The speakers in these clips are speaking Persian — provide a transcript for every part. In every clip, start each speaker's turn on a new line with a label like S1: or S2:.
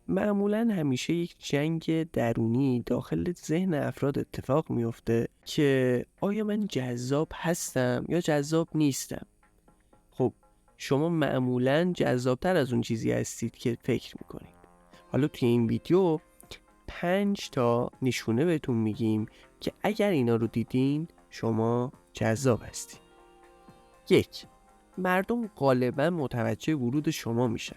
S1: معمولا همیشه یک جنگ درونی داخل ذهن افراد اتفاق میفته که آیا من جذاب هستم یا جذاب نیستم. خب شما معمولا جذابتر از اون چیزی هستید که فکر میکنید. حالا توی این ویدیو 5 تا نشونه بهتون میگیم که اگر اینا رو دیدین شما جذاب هستید. 1. مردم غالبا متوجه ورود شما میشن.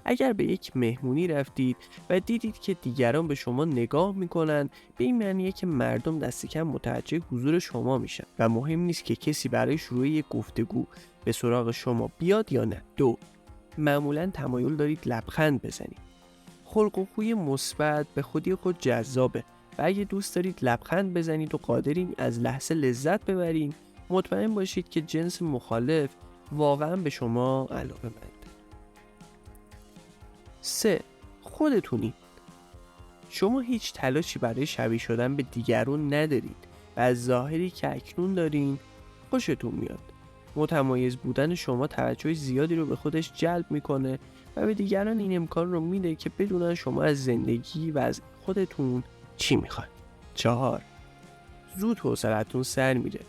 S1: اگر به یک مهمونی رفتید و دیدید که دیگران به شما نگاه میکنن، به این معنیه که مردم دست کم متوجه حضور شما میشن و مهم نیست که کسی برای شروع یک گفتگو به سراغ شما بیاد یا نه. 2. معمولا تمایل دارید لبخند بزنید. خلق و خوی مثبت به خودی خود جذابه و اگه دوست دارید لبخند بزنید و قادرین از لحظه لذت ببرین، مطمئن باشید که جنس مخالف واقعا به شما علاقه‌منده. 3. خودتونید. شما هیچ تلاشی برای شبیه شدن به دیگران ندارید و از ظاهری که اکنون دارین خوشتون میاد. متمایز بودن شما توجه زیادی رو به خودش جلب میکنه و به دیگران این امکان رو میده که بدونن شما از زندگی و از خودتون چی میخواید. 4. زود حوصله‌تون سر میره.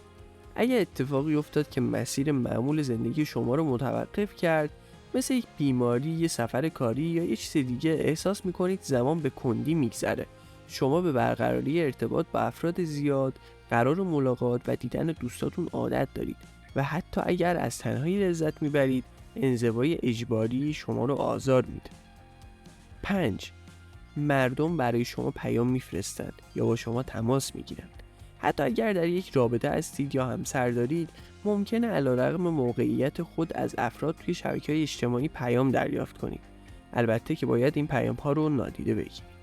S1: اگه اتفاقی افتاد که مسیر معمول زندگی شما رو متوقف کرد، مثل یک بیماری، یه سفر کاری یا یه چیز دیگه، احساس میکنید زمان به کندی میگذره. شما به برقراری ارتباط با افراد زیاد، قرار ملاقات و دیدن دوستاتون عادت دارید و حتی اگر از تنهایی لذت میبرید، انزوای اجباری شما رو آزار میده. 5. مردم برای شما پیام میفرستند یا با شما تماس میگیرند. حتی اگر در یک رابطه هستید یا همسر دارید، ممکنه علیرغم موقعیت خود از افراد توی شبکه‌های اجتماعی پیام دریافت کنید. البته که باید این پیام‌ها رو نادیده بگیرید.